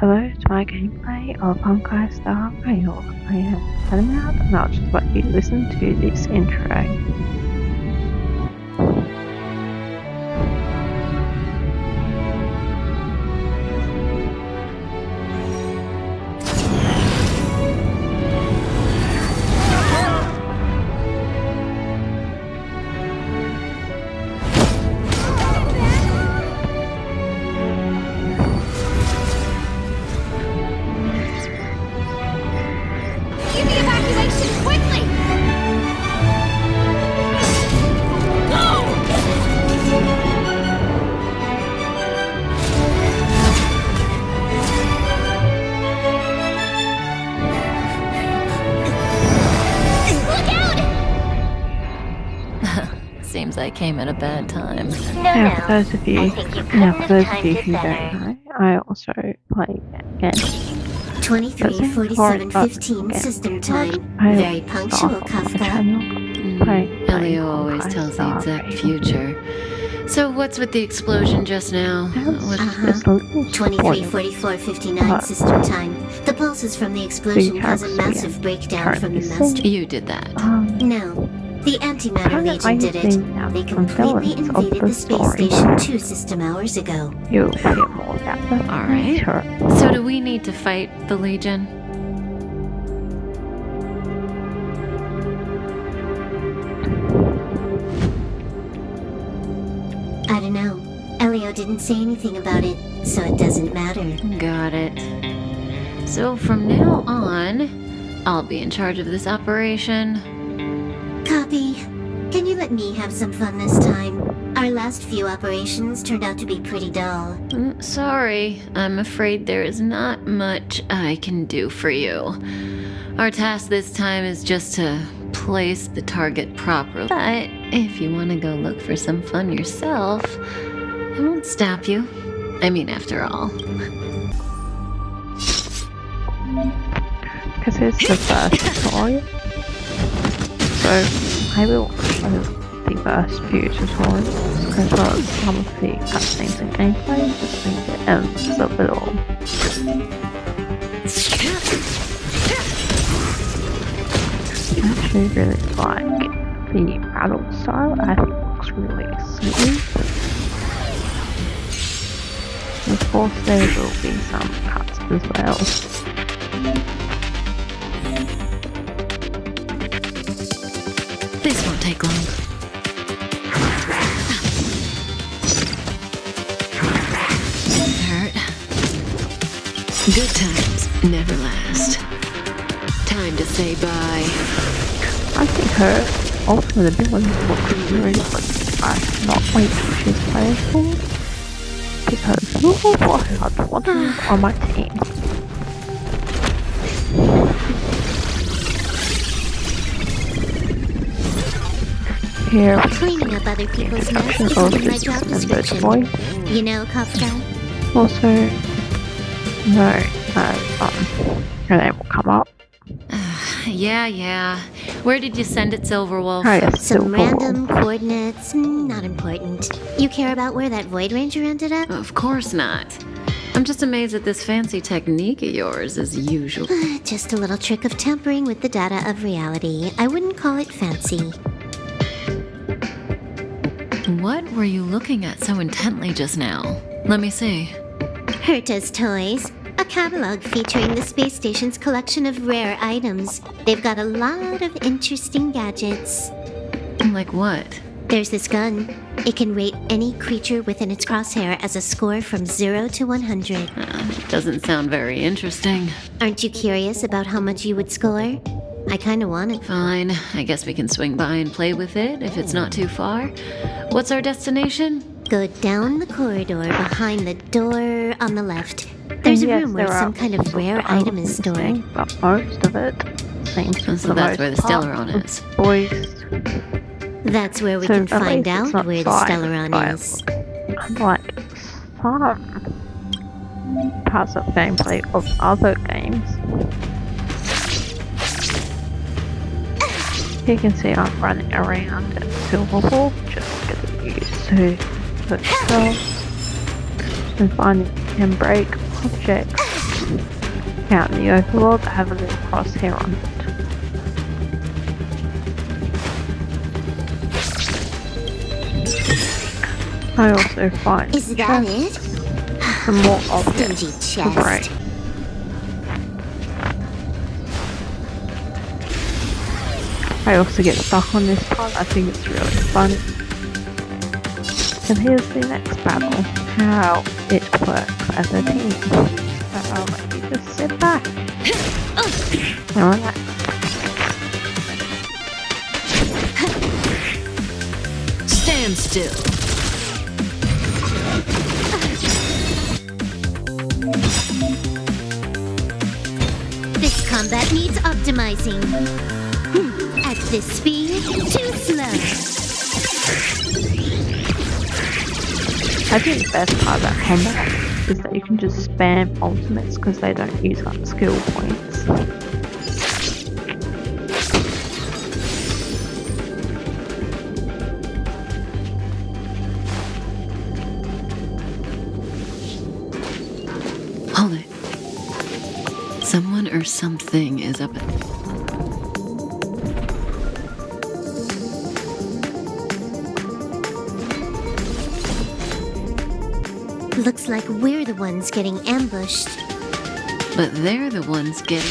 Hello to my gameplay of Honkai Star Rail. I am heading out and I'll just let you listen to this intro. Seems I came at a bad time. For those of you who don't know, I also play Genshin. 23:47:15 system time. Very punctual, Kafka. Elio always tells the exact future. So what's with the explosion just now? 23:44:59 system time. The pulses from the explosion cause a massive breakdown from the master. You did that. No. The antimatter legion did it. They completely invaded the space station 2 system hours ago. You'll hear more about that. Alright. So do we need to fight the Legion? I don't know. Elio didn't say anything about it, so it doesn't matter. Got it. So from now on, I'll be in charge of this operation. Copy. Can you let me have some fun this time? Our last few operations turned out to be pretty dull. Sorry, I'm afraid there is not much I can do for you. Our task this time is just to place the target properly. But if you want to go look for some fun yourself, I won't stop you. I mean, after all. Because it's the first tutorial. So I will show the first few tutorials as well as some of the cutscenes and gameplay just to make it ends of it all. I actually really like the battle style. I think it looks really smooth. Of course there will be some cuts as well. This won't take long. Hurt. Good times never last. Time to say bye. I think her ultimate ability looks really good. I cannot wait till she's playable because who would want one on my team? Here, Cleaning up other people's mess isn't in my job description. You know, Kafka? Also, no, her name will come up. Yeah. Where did you send it, Silverwolf? Oh, yes, Some random coordinates, not important. You care about where that Void Ranger ended up? Of course not. I'm just amazed at this fancy technique of yours, as usual. Just a little trick of tampering with the data of reality. I wouldn't call it fancy. What were you looking at so intently just now? Let me see. Herta's Toys. A catalog featuring the space station's collection of rare items. They've got a lot of interesting gadgets. Like what? There's this gun. It can rate any creature within its crosshair as a score from 0 to 100. Doesn't sound very interesting. Aren't you curious about how much you would score? I kinda want it. Fine, I guess we can swing by and play with it if it's not too far. What's our destination? Go down the corridor behind the door on the left. There's a room where some kind of rare item is stored. But most of it seems to be So that's where the Stellaron is. Boys. That's where we can find out where the Stellaron is. Unlike some parts of gameplay of other games. You can see I'm running around in Silverwolf, just getting used to the stuff and finding and break objects out in the overworld that have a little crosshair on it. I also find Is that it? some more objects Stingy to break. chest. I also get stuck on this part. I think it's really fun. And here's the next battle. How it works as a team. So I'll let you just sit back and relax. Stand still. This combat needs optimizing. At this speed, too slow. I think the best part about combat is that you can just spam ultimates because they don't use up skill points. Hold it. Someone or something is up. Looks like we're the ones getting ambushed. But they're the ones getting.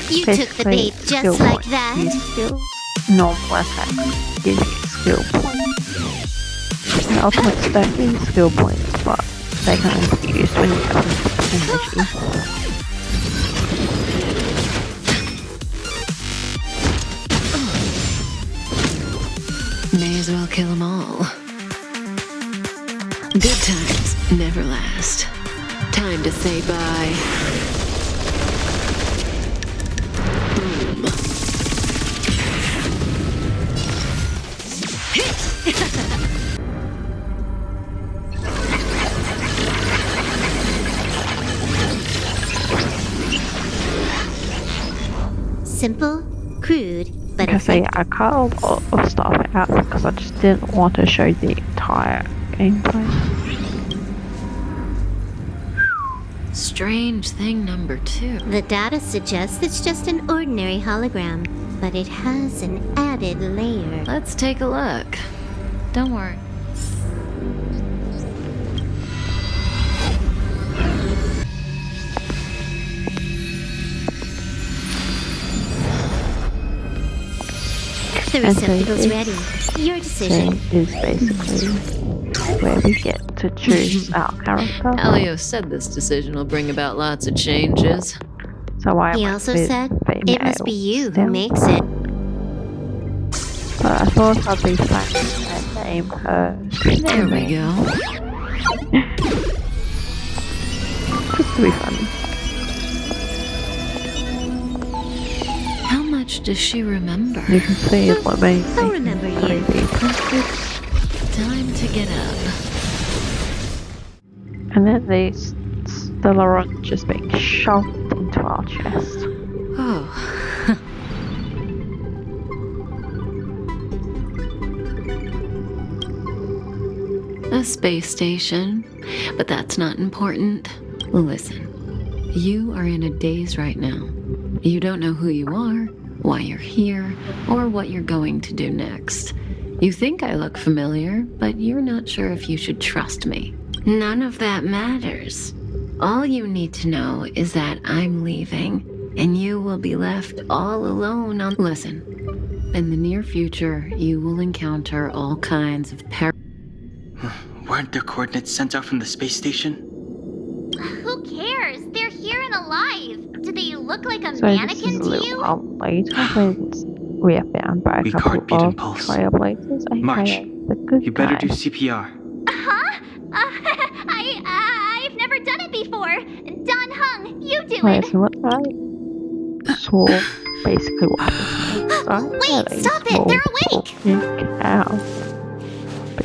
You took the bait skill just like points. that. Use skills. Normal attacks give you skill points. And ultimates don't use skill points, but they can only be used when you have energy. May as well kill them all. Good times never last. Time to say bye. Simple, crude, but Because I effective. cut a lot of stuff out because I just didn't want to show the entire gameplay. Strange thing number 2. The data suggests it's just an ordinary hologram, but it has an added layer. Let's take a look. Don't worry. The And so receptacle's this ready. Your decision. thing is basically where we get to choose our character. Elio said this decision will bring about lots of changes. So I He went also with said female it must be you who still. makes it. But I thought I'd be funny and name her. There we go. Just to be funny. How much does she remember? You can see it's what made I'll me remember you. 3D printed. Time to get up. And then these Stellaron just being shoved into our chest. Oh. A space station, but that's not important. Listen, you are in a daze right now. You don't know who you are, why you're here, or what you're going to do next. You think I look familiar, but you're not sure if you should trust me. None of that matters. All you need to know is that I'm leaving, and you will be left all alone on. Listen, in the near future, you will encounter all kinds of Weren't their coordinates sent out from the space station? Who cares? They're here and alive. Do they look like a So this mannequin is a to little you? while later when we are found by a We couple can't beat of impulse. trailblazers, March, aka the good You better do guys. CPR. Huh? I've never done it before. Don Hung, you do Wait, it. so what I saw basically what happens next, right? Wait, Yeah, they stop it, small they're awake! talking cow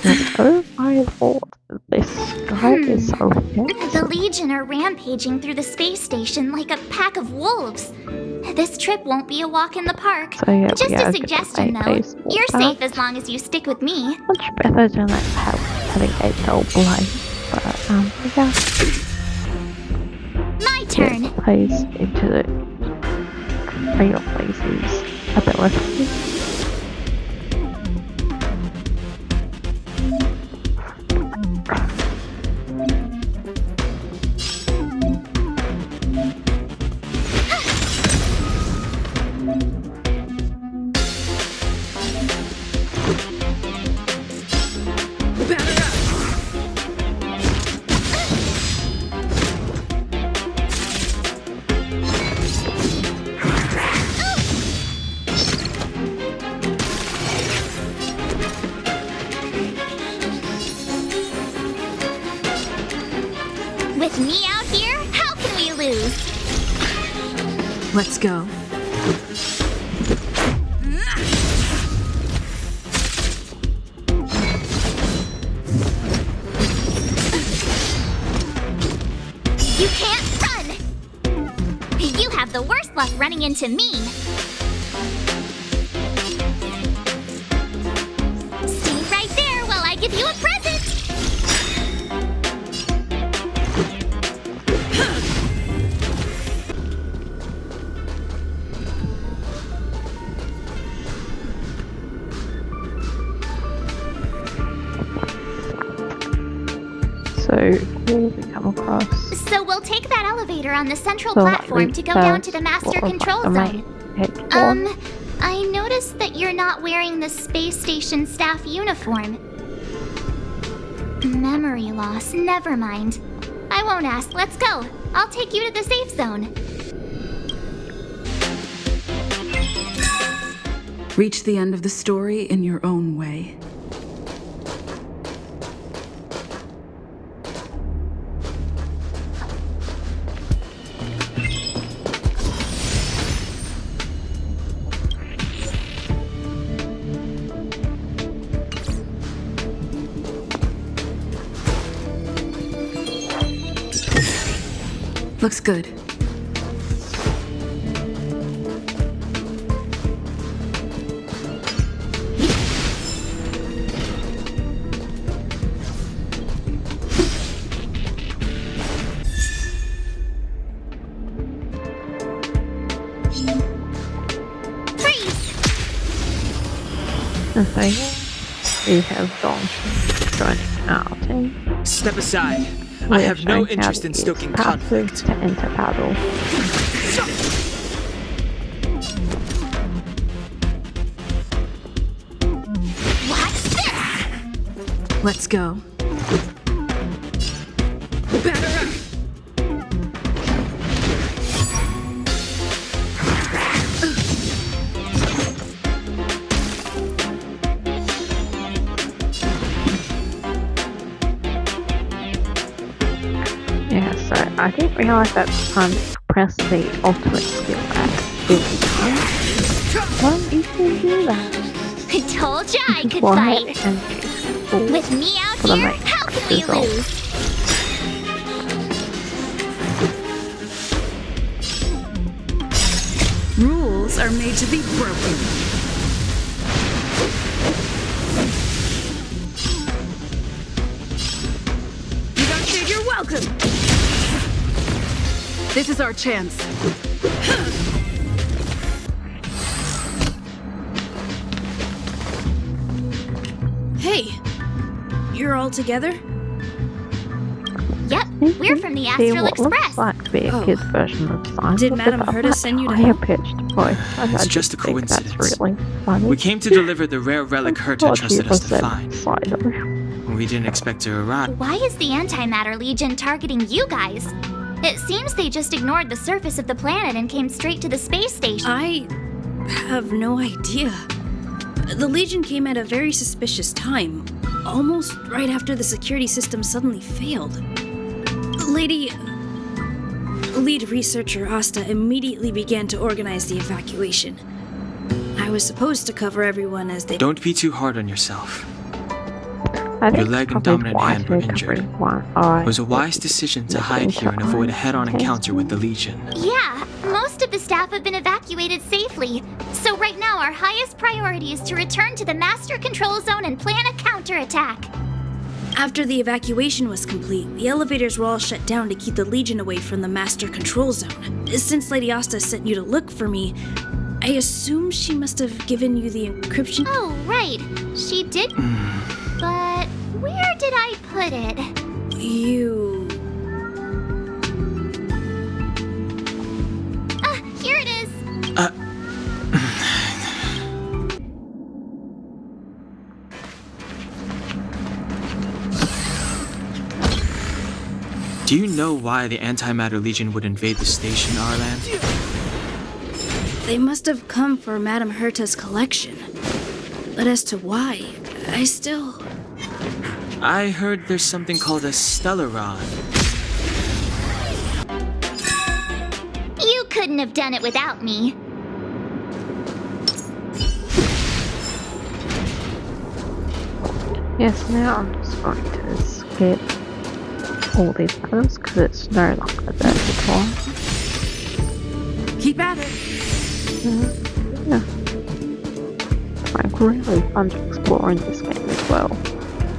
Oh my lord, this guy is so The fast. Legion are rampaging through the space station like a pack of wolves. This trip won't be a walk in the park. So yeah, Just we a are suggestion, gonna though. face all You're that. safe as long as you stick with me. Much better than like having a dull blade. But yeah, My turn. it plays into the real places ability. With me out here, how can we lose? Let's go. You can't run! You have the worst luck running into me. Stay right there while I give you a present! So who we come across? So we'll take that elevator on the central So, like, platform to go we down to the first master sort of, control like, the zone. main headquarters. I noticed that you're not wearing the space station staff uniform. Memory loss, never mind. I won't ask, let's go. I'll take you to the safe zone. Reach the end of the story in your own way. Looks good. Freeze! Okay. We have Genshin joining our team. Step aside. We I are have no showing how interest to in use stoking passive conflict. to enter battle. Watch this! Let's go. Yeah, so I didn't realise that time to press the ultimate skill at every time. Why you can do that? I told ya I could Why fight. and use full With me out for the here, max how can we result. lose? Rules are made to be broken. You don't say you're welcome. This is our chance. Hey, you're all together? Yep, we're from the See Astral what looks Express. like to be a Oh. kid's version of science. Did with Madam a Herta send you to higher help? pitched voice. And It's I just a think coincidence. That's really funny. We came to deliver the rare relic Herta Thought trusted you us to was find. Slider. We didn't expect to arrive. Why is the Antimatter Legion targeting you guys? It seems they just ignored the surface of the planet and came straight to the space station. I have no idea. The Legion came at a very suspicious time, almost right after the security system suddenly failed. Lead researcher Asta immediately began to organize the evacuation. I was supposed to cover everyone as they... Don't be too hard on yourself. I Your think leg and probably dominant hand were twice, injured. covering one eye. It was a wise decision to hide here and avoid a head-on encounter with the Legion. Yeah, most of the staff have been evacuated safely. So right now, our highest priority is to return to the Master Control Zone and plan a counterattack. After the evacuation was complete, the elevators were all shut down to keep the Legion away from the Master Control Zone. Since Lady Asta sent you to look for me, I assume she must have given you the encryption. Oh, right. She did. But where did I put it? You... Here it is. Do you know why the Antimatter Legion would invade the station, Arlan? They must have come for Madame Herta's collection. But as to why, I still... I heard there's something called a Stellaron. You couldn't have done it without me. Yes, now I'm just going to skip all these items because it's no longer there at all. Keep at it. Yeah. It's like really fun to explore in this game as well.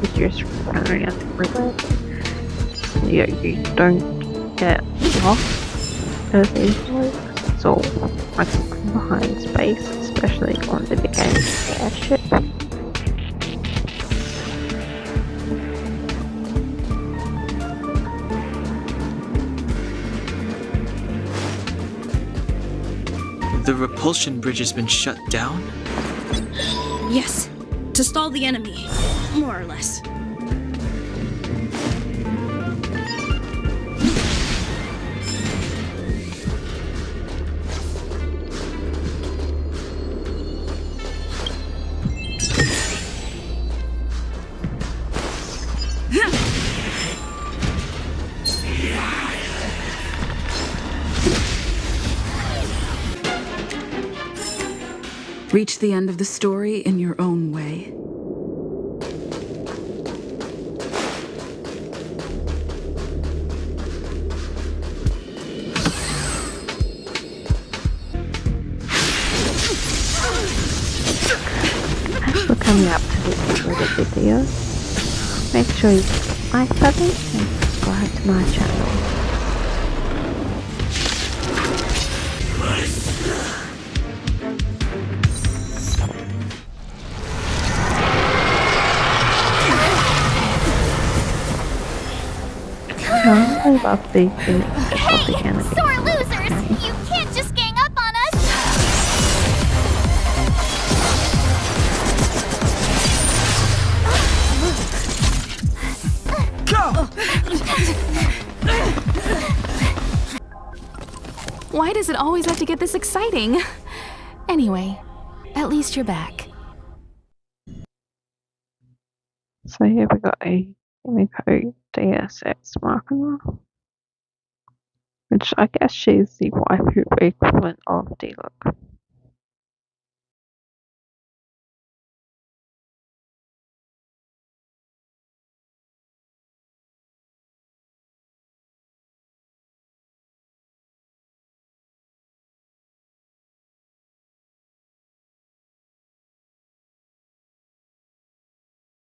It's just running everywhere. You don't get lost as easily. It's all like behind space, especially on the big airship. The repulsion bridge has been shut down? Yes, to stall the enemy, more or less. Reach the end of the story in your own way. Thanks for coming up to this end of the video. Make sure you like button and subscribe to my channel. I love the thing of the enemy. Sore losers! You can't just gang up on us! Why does it always have to get this exciting? Anyway, at least you're back. So here we got a Kimiko DSX marker, which I guess she's the waifu equivalent of D-Look.